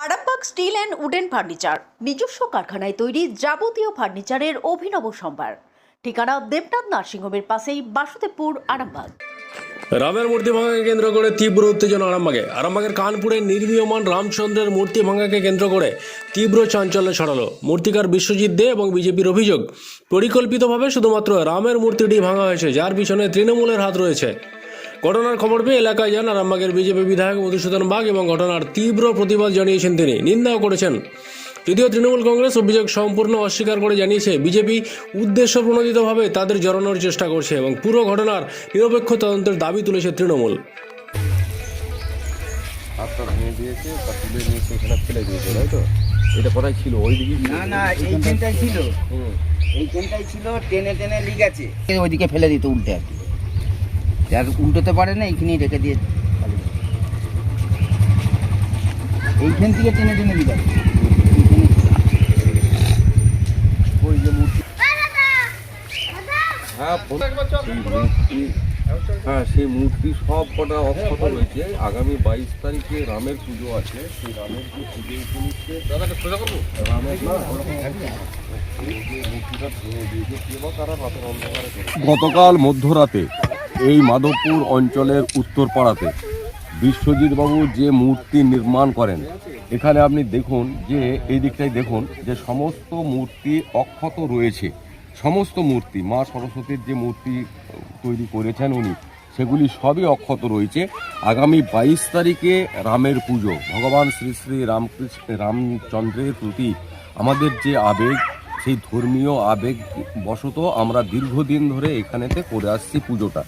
Arambagh steel and wooden furniture নিজস্ব কারখানায় তৈরি যাবতীয় ফার্নিচারের অভিনব সম্ভার। ঠিকানা দেবনাথ নার্সিংহোমের পাশেই, বাসুদেবপুর, আরামবাগ। রামের মূর্তি ভাঙাকে কেন্দ্র করে তীব্র উত্তেজনা আরামবাগের কানপুরে নির্মীয়মান রামচন্দ্রের মূর্তি ভাঙাকে কেন্দ্র করে তীব্র চাঞ্চল্য ছড়ালো। মূর্তিকার বিশ্বজিৎ দে এবং বিজেপির অভিযোগ, পরিকল্পিতভাবে শুধুমাত্র রামের মূর্তিটি ভাঙা হয়েছে, যার পিছনে তৃণমূলের হাত রয়েছে। ঘটনার খবর পেয়ে এলাকায় যান আরামবাগের বিজেপি বিধায়ক মধুসূদন বাগ এবং ঘটনার তীব্র প্রতিবাদ জানিয়েছেন তিনি, নিন্দাও করেছেন। যদিও তৃণমূল কংগ্রেস অভিযোগ সম্পূর্ণ অস্বীকার করে জানিয়েছে বিজেপি উদ্দেশ্যপ্রণোদিতভাবে তাদের জড়ানোর চেষ্টা করছে এবং পুরো ঘটনার নিরপেক্ষ তদন্তের দাবি তুলেছে তৃণমূল। হাতটা ভেঙে দিয়েছে, তা তুলে নিয়ে সেখানে ফেলে দিয়েছে, তাই তো? এটা কোথায় ছিল? ওই দিকে না এইখানটাই ছিল, এইখানটাই ছিল, টেনে টেনে লিগেছে, ওইদিকে ফেলে দিত উল্টে, আর কি আর উল্টোতে পারে না, এইখানেই রেখে দিয়ে এইখান থেকে টেনে টেনে লিগেছে। ওই যে মূর্তি, হ্যাঁ সেই মূর্তি সব কটা অক্ষত রয়েছে। আগামী 22 তারিখে রামের পুজো আছে, সেই রামের যে পুজো উপলক্ষে রামের মূর্তিটা ভেঙে দিয়েছে কে বা তারা রাতের অন্ধকারে। গতকাল মধ্যরাতে এই মাধবপুর অঞ্চলের উত্তরপাড়াতে বিশ্বজিৎবাবু যে মূর্তি নির্মাণ করেন, এখানে আপনি দেখুন যে এই দিকটাই দেখুন যে সমস্ত মূর্তি অক্ষত রয়েছে। সমস্ত মূর্তি মা সরস্বতীর যে মূর্তি তৈরি করেছেন উনি, সেগুলি সবই অক্ষত রয়েছে। আগামী 22 তারিখে রামের পুজো, ভগবান শ্রী শ্রী রামচন্দ্রের প্রতি আমাদের যে আবেগ, সেই ধর্মীয় আবেগ বশত আমরা দীর্ঘদিন ধরে এখানেতে করে আসছি পুজোটা।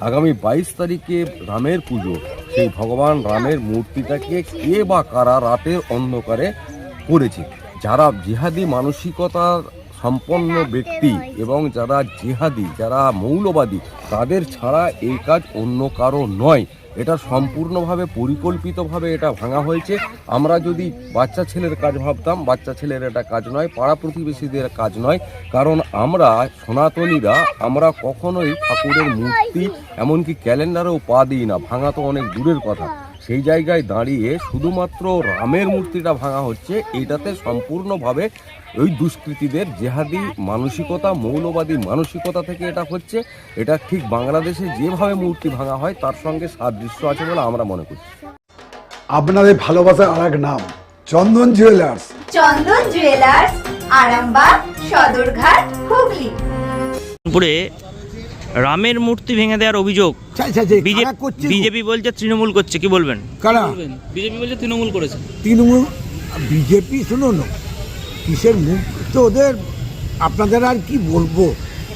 আগামী 22 তারিখে রামের পুজো, সেই ভগবান রামের মূর্তিটাকে কে বা কারা রাতের অন্ধকারে করেছে। যারা জিহাদি মানসিকতার সম্পন্ন ব্যক্তি এবং যারা জিহাদি, যারা মৌলবাদী, তাদের ছাড়া এই কাজ অন্য কারো নয়। এটা সম্পূর্ণভাবে পরিকল্পিতভাবে এটা ভাঙা হয়েছে। আমরা যদি বাচ্চা ছেলের কাজ ভাবতাম, বাচ্চা ছেলের এটা কাজ নয়, পাড়া প্রতিবেশীদের কাজ নয়। কারণ আমরা সনাতনীরা আমরা কখনোই ঠাকুরের মূর্তি এমনকি ক্যালেন্ডারেও পা দিই না, ভাঙা তো অনেক দূরের কথা। সেই জায়গায় দাঁড়িয়ে শুধুমাত্র রামের মূর্তিটা ভাঙা হচ্ছে, এটাতে সম্পূর্ণভাবে ওই দুষ্কৃতীদের জেহাদি মানসিকতা, মৌলবাদী মানসিকতা থেকে এটা হচ্ছে। এটা ঠিক বাংলাদেশে যেভাবে মূর্তি ভাঙা হয় তার সঙ্গে সাদৃশ্য আছে বলে আমরা মনে করছি। আপনাদের ভালোবাসার আর এক নাম চন্দন জুয়েলার্স। চন্দন জুয়েলার্স, আরামবাগ, সদরঘাট, হুগলি। পুরে রামের মূর্তি ভেঙে দেওয়ার অভিযোগ বিজেপি বলছে তৃণমূল করছে, কি বলবেন? কারা? বিজেপি বলছে তৃণমূল করেছে। তৃণমূল বিজেপি, শুনুন কিসের মুখ তো ওদের, আপনাদের আর কি বলবো।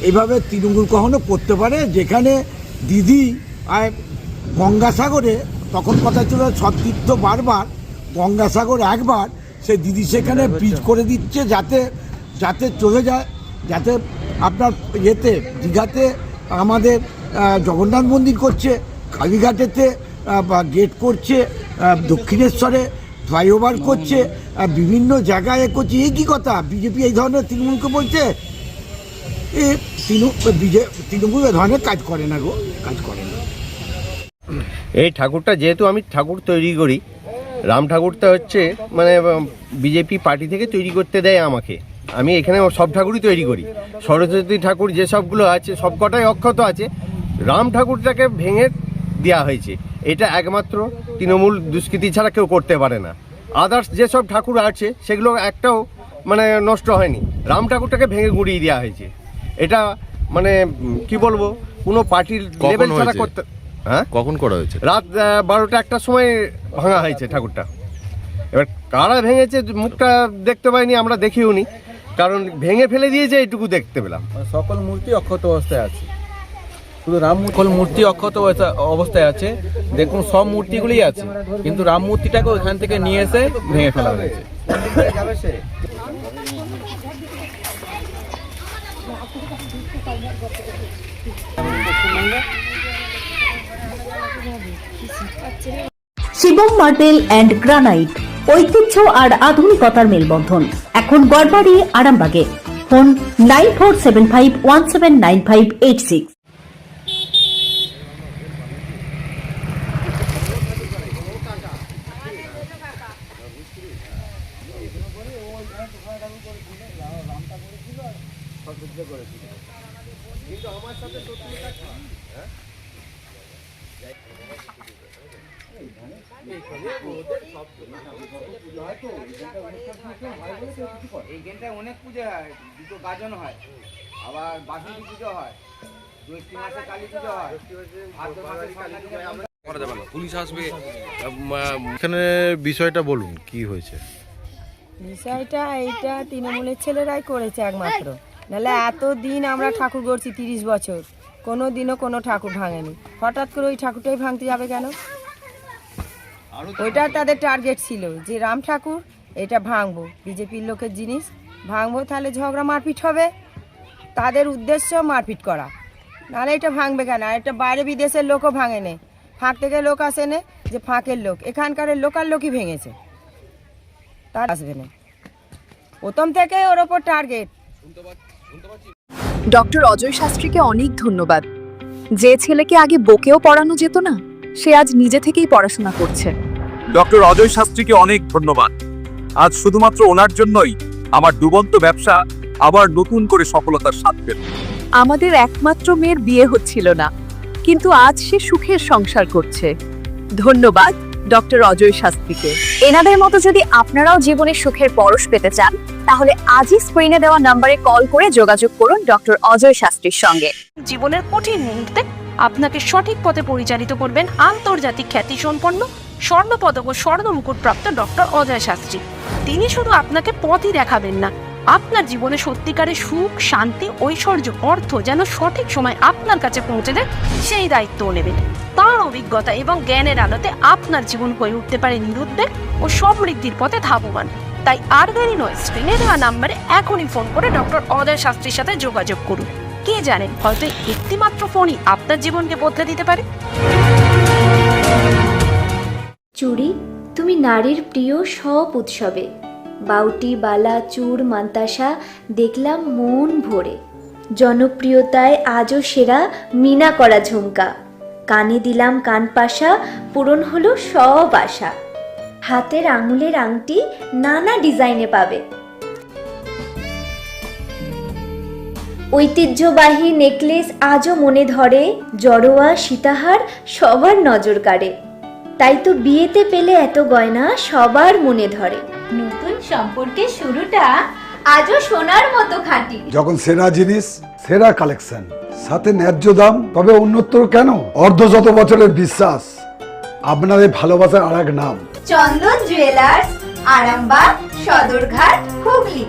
এইভাবে তৃণমূল কখনো করতে পারে? যেখানে দিদি আর গঙ্গাসাগরে, তখন কথা ছিল সতীর্থ বারবার, গঙ্গাসাগর একবার, সে দিদি সেখানে ব্রিজ করে দিচ্ছে যাতে যাতে চলে যায়, যাতে আপনার ইয়েতে দীঘাতে আমাদের জগন্নাথ মন্দির করছে, কালীঘাটেতে গেট করছে, দক্ষিণেশ্বরে ফ্লাইওভার করছে, বিভিন্ন জায়গায় করছে। এই কী কথা? বিজেপি এই ধরনের তৃণমূলকে বলছে? তৃণমূল এ ধরনের কাজ করে না গো, কাজ করে না। এই ঠাকুরটা যেহেতু আমি ঠাকুর তৈরি করি, রাম ঠাকুরটা হচ্ছে মানে বিজেপি পার্টি থেকে তৈরি করতে দেয় আমাকে। আমি এখানে সব ঠাকুরই তৈরি করি। সরস্বতী ঠাকুর যে সবগুলো আছে সব কটাই অক্ষত আছে, রাম ঠাকুরটাকে ভেঙে দেওয়া হয়েছে। এটা একমাত্র তৃণমূল দুষ্কৃতি ছাড়া কেউ করতে পারে না। আদার্স যেসব ঠাকুর আছে সেগুলো একটাও মানে নষ্ট হয়নি, রাম ঠাকুরটাকে ভেঙে গুঁড়িয়ে দেওয়া হয়েছে। এটা মানে কি বলবো, কোনো পার্টির লেভেল ছাড়া করতে। হ্যাঁ, কখন করা হয়েছে? রাত 12টা 1টার সময় ভাঙা হয়েছে ঠাকুরটা। এবার কারা ভেঙেছে মুখটা দেখতে পাইনি, আমরা দেখিও নি, কারণ ভেঙে ফেলে দিয়েছে এইটুকু দেখতে পেলাম। সকল মূর্তি অক্ষত অবস্থায় আছে, শুধু রাম মূর্তি অক্ষত অবস্থায় আছে। দেখুন সব মূর্তিগুলোই আছে, কিন্তু রাম মূর্তিটাকে ওখান থেকে নিয়ে এসে ভেঙে ফেলা হয়েছে। শিবম মার্বেল অ্যান্ড গ্রানাইট, ঐতিহ্য আর আধুনিকতার মেলবন্ধন, এখন গড়বাড়ি, আরামবাগে। ফোন 9475179586। এইখানটায় অনেক পুজো হয়, দুটো গাজন হয়, আবার বাসন্তী পুজো হয়, জ্যৈষ্ঠী মাসে কালী পুজো হয়, ভাদ্র মাসে করা যাবে না, পুলিশ আসবে। এখানে বিষয়টা বলুন কি হয়েছে। বিষয়টা এইটা তৃণমূলের ছেলেরাই করেছে একমাত্র, নাহলে এতদিন আমরা ঠাকুর গড়ছি 30 বছর, কোনো দিনও কোনো ঠাকুর ভাঙেনি। হঠাৎ করে ওই ঠাকুরটাই ভাঙতে যাবে কেন? ওইটা তাদের টার্গেট ছিল যে রাম ঠাকুর এটা ভাঙবো, বিজেপির লোকের জিনিস ভাঙবো, তাহলে ঝগড়া মারপিট হবে, তাদের উদ্দেশ্য মারপিট করা, নাহলে এটা ভাঙবে কেন? আর এটা বাইরে বিদেশের লোকও ভাঙে নে, ফাঁক থেকে লোক আসে নে, যে ফাঁকের লোক, এখানকার লোকাল লোকই ভেঙেছে, তার আসবে না। প্রথম থেকে ওর ওপর টার্গেট। ডক্টর অজয় শাস্ত্রীকে অনেক ধন্যবাদ। যে ছেলেকে আগে বকেও পড়ানো যেত না, সে আজ নিজে থেকেই পড়াশোনা করছে। ডক্টর অজয় শাস্ত্রীকে অনেক ধন্যবাদ। আজ শুধুমাত্র ওনার জন্যই আমার ডুবন্ত ব্যবসা আবার নতুন করে সফলতার স্বাদ পেল। আমাদের একমাত্র মেয়ের বিয়ে হচ্ছিল না, কিন্তু আজ সে সুখের সংসার করছে। ধন্যবাদ ডক্টর অজয় শাস্ত্রীকে। এনাদের মতো যদি আপনারাও জীবনে সুখের পরশ পেতে চান, তাহলে আজই স্ক্রিনে দেওয়া নম্বরে কল করে যোগাযোগ করুন ডক্টর অজয় শাস্ত্রীর সঙ্গে। জীবনের কঠিন মুহূর্তে আপনাকে সঠিক পথে পরিচালিত করবেন আন্তর্জাতিক খ্যাতিসম্পন্ন স্বর্ণপদক ও স্বর্ণ মুকুটপ্রাপ্ত ডক্টর অজয় শাস্ত্রী। তিনি শুধু আপনাকে পথই দেখাবেন না, আপনার জীবনে সত্যিকারের সুখ, শান্তি, ঐশ্বর্য, অর্থ যেন সঠিক সময় আপনার কাছে পৌঁছে দেয়, সেই দায়িত্বও নেবেন। তার অভিজ্ঞতা এবং জ্ঞানের আলোতে আপনার জীবন হয়ে উঠতে পারে নিরুদ্বেগ ও সমৃদ্ধির পথে ধাবমান। তাই আর দেরি নয়, স্ক্রিনে দেওয়া নাম্বারে এখনই ফোন করে ডক্টর অজয় শাস্ত্রীর সাথে যোগাযোগ করুন। কে জানেন, হয়তো একটি মাত্র ফোনই আপনার জীবনকে বদলে দিতে পারে। চুড়ি, তুমি নারীর প্রিয় সব উৎসবে, বাউটি, বালা, চূড়, মান্তাসা দেখলাম মন ভরে। জনপ্রিয়তায় আজও সেরা মিনা করা ঝুমকা, কানে দিলাম কানপাশা, পূরণ হলো সব আশা। হাতের আঙুলের আংটি নানা ডিজাইনে পাবে, ঐতিহ্যবাহী নেকলেস আজও মনে ধরে, জড়োয়া, সীতাহার সবার নজর কাড়ে। তাই তো বিয়েতে পেলে এত গয়না সবার মনে ধরে। নতুন সম্পর্কের শুরুটা আজও সোনার মতো খাঁটি। যখন সেরা জিনিস, সেরা কালেকশন, সাথে ন্যায্য দাম, তবে উন্নতর কেন? অর্ধশত বছরের বিশ্বাস, আপনাদের ভালোবাসার আর এক নাম চন্দন জুয়েলার্স, আরামবাগ, সদরঘাট, হুগলি।